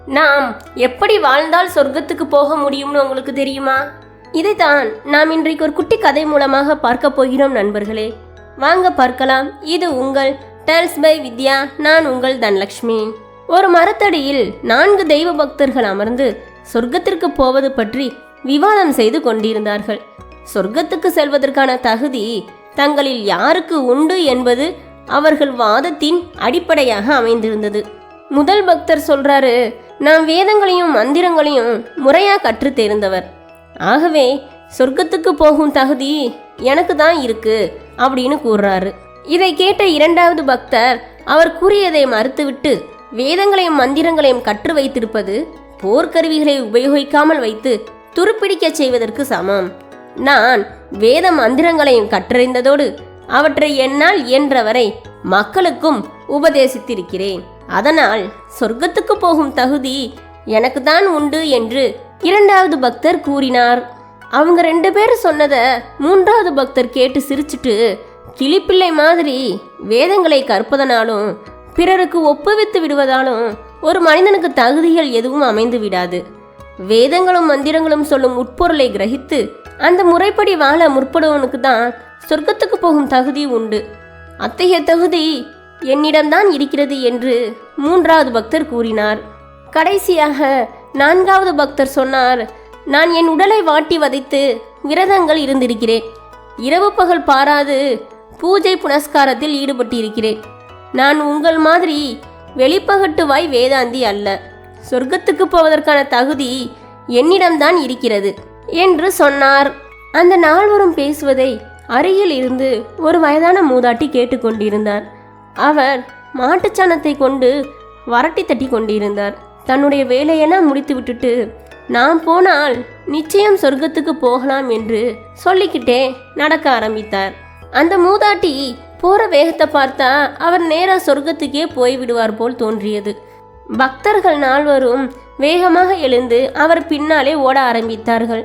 நாம் எப்படி வாழ்ந்தால் சொர்க்கத்துக்கு போக முடியும்னு உங்களுக்கு தெரியுமா? இதைத்தான் நாம் இன்றைக்கு ஒரு குட்டி கதை மூலமாக பார்க்க போகிறோம் நண்பர்களே. வாங்க பார்க்கலாம். இது உங்கள் டேல்ஸ் பை வித்யா. நான் உங்கள் தனலட்சுமி. ஒரு மரத்தடியில் 4 தெய்வ பக்தர்கள் அமர்ந்து சொர்க்கத்திற்கு போவது பற்றி விவாதம் செய்து கொண்டிருந்தார்கள். சொர்க்கத்துக்கு செல்வதற்கான தகுதி தங்களில் யாருக்கு உண்டு என்பது அவர்கள் வாதத்தின் அடிப்படையாக அமைந்திருந்தது. முதல் பக்தர் சொல்றாரு, நான் வேதங்களையும் மந்திரங்களையும் முறையா கற்று தேர்ந்தவர், ஆகவே சொர்க்கத்துக்கு போகும் தகுதி எனக்கு தான் இருக்கு அப்படின்னு கூறுறாரு. இதை கேட்ட இரண்டாவது பக்தர் அவர் கூறியதை மறுத்துவிட்டு, வேதங்களையும் மந்திரங்களையும் கற்று வைத்திருப்பது போர்க்கருவிகளை உபயோகிக்காமல் வைத்து துருப்பிடிக்க செய்வதற்கு சமம். நான் வேத மந்திரங்களையும் கற்றறிந்ததோடு அவற்றை என்னால் இயன்றவரை மக்களுக்கும் உபதேசித்திருக்கிறேன். அதனால் சொர்க்கத்துக்கு போகும் தகுதி எனக்கு தான் உண்டு என்று இரண்டாவது பக்தர் கூறினார். அவங்க 2 பேரும் சொன்னதை மூன்றாவது பக்தர் கேட்டு சிரிச்சுட்டு, கிளிப்பிள்ளை மாதிரி வேதங்களை கற்பதனாலும் பிறருக்கு ஒப்புவித்து விடுவதாலும் ஒரு மனிதனுக்கு தகுதிகள் எதுவும் அமைந்து விடாது. வேதங்களும் மந்திரங்களும் சொல்லும் உட்பொருளை கிரகித்து அந்த முறைப்படி வாழ முற்படுவனுக்கு தான் சொர்க்கத்துக்கு போகும் தகுதி உண்டு. அத்தகைய தகுதி என்னிடம்தான் இருக்கிறது என்று மூன்றாவது பக்தர் கூறினார். கடைசியாக 4வது பக்தர் சொன்னார், நான் என் உடலை வாட்டி வதைத்து விரதங்கள் இருந்திருக்கிறேன். இரவு பகல் பாராது பூஜை புனஸ்காரத்தில் ஈடுபட்டிருக்கிறேன். நான் உங்கள் மாதிரி வெளிப்பகட்டுவாய் வேதாந்தி அல்ல. சொர்க்கத்துக்கு போவதற்கான தகுதி என்னிடம்தான் இருக்கிறது என்று சொன்னார். அந்த 4வரும் பேசுவதை அருகில் இருந்து ஒரு வயதான மூதாட்டி கேட்டுக்கொண்டிருந்தார். அவர் மாட்டுச்சாணத்தை கொண்டு வரட்டி தட்டி கொண்டிருந்தார். தன்னுடைய வேலையெல்லாம் முடித்து விட்டுட்டு, நாம் போனால் நிச்சயம் சொர்க்கத்துக்கு போகலாம் என்று சொல்லிக்கிட்டே நடக்க ஆரம்பித்தார். அந்த மூதாட்டி போற வேகத்தை பார்த்தா அவர் நேரா சொர்க்கத்துக்கே போய்விடுவார் போல் தோன்றியது. பக்தர்கள் 4வரும் வேகமாக எழுந்து அவர் பின்னாலே ஓட ஆரம்பித்தார்கள்.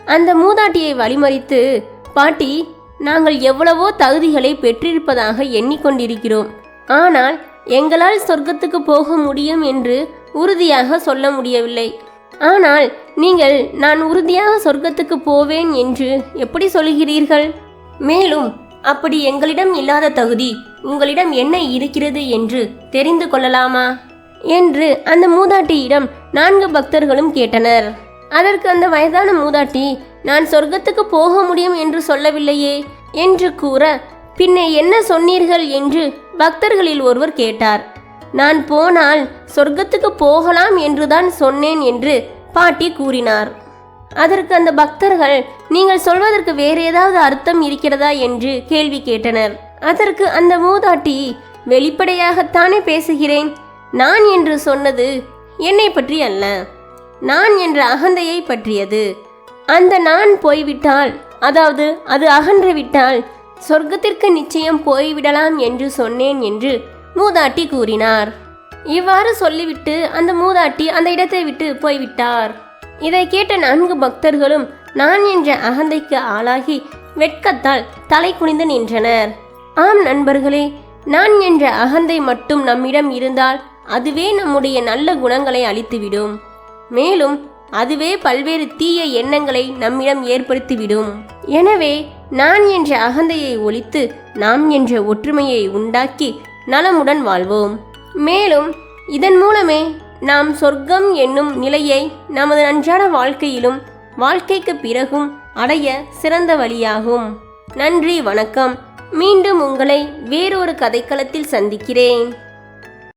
அந்த மூதாட்டியை வழிமறித்து, பாட்டி, நாங்கள் எவ்வளவோ தகுதிகளை பெற்றிருப்பதாக எண்ணிக்கொண்டிருக்கிறோம், ஆனால் எங்களால் சொர்க்கத்துக்கு போக முடியும் என்று உறுதியாக சொல்ல முடியவில்லை. ஆனால் நீங்கள் நான் உறுதியாக சொர்க்கத்துக்கு போவேன் என்று எப்படி சொல்கிறீர்கள்? மேலும் அப்படி எங்களிடம் இல்லாத தகுதி உங்களிடம் என்ன இருக்கிறது என்று தெரிந்து கொள்ளலாமா என்று அந்த மூதாட்டியிடம் 4 பக்தர்களும் கேட்டனர். அதற்கு அந்த வயதான மூதாட்டி, நான் சொர்க்கத்துக்கு போக முடியும் என்று சொல்லவில்லையே என்று கூற, பின்னே என்ன சொன்னீர்கள் என்று பக்தர்களில் ஒருவர் கேட்டார். நான் போனால் சொர்க்கத்துக்கு போகலாம் என்றுதான் சொன்னேன் என்று பாட்டி கூறினார். அதற்கு அந்த பக்தர்கள், நீங்கள் சொல்வதற்கு வேறு ஏதாவது அர்த்தம் இருக்கிறதா என்று கேள்வி கேட்டனர். அதற்கு அந்த மூதாட்டி, வெளிப்படையாகத்தானே பேசுகிறேன். நான் என்று சொன்னது என்னை பற்றி அல்ல, நான் என்ற அகந்தையை பற்றியது. அந்த நான் போய்விட்டால், அதாவது அது அகன்றுவிட்டால் சொர்க்கத்திற்கு நிச்சயம் போய்விடலாம் என்று சொன்னேன் என்று மூதாட்டி கூறினார். இவ்வாறு சொல்லிவிட்டு அந்த மூதாட்டி அந்த இடத்தை விட்டு போய்விட்டார். இதை கேட்ட 4 பக்தர்களும் நான் என்ற அகந்தைக்கு ஆளாகி வெட்கத்தால் தலை குனிந்து நின்றனர். ஆம் நண்பர்களே, நான் என்ற அகந்தை மட்டும் நம்மிடம் இருந்தால் அதுவே நம்முடைய நல்ல குணங்களை அழித்துவிடும். மேலும் அதுவே பல்வேறு தீய எண்ணங்களை நம்மிடம் ஏற்படுத்திவிடும். எனவே நான் என்ற அகந்தையை ஒழித்து நாம் என்ற ஒற்றுமையை உண்டாக்கி நலமுடன் வாழ்வோம். மேலும் இதன் மூலமே நாம் சொர்க்கம் என்னும் நிலையை நமது அன்றாட வாழ்க்கையிலும் வாழ்க்கைக்கு பிறகும் அடைய சிறந்த வழியாகும். நன்றி, வணக்கம். மீண்டும் உங்களை வேறொரு கதைக்களத்தில் சந்திக்கிறேன்.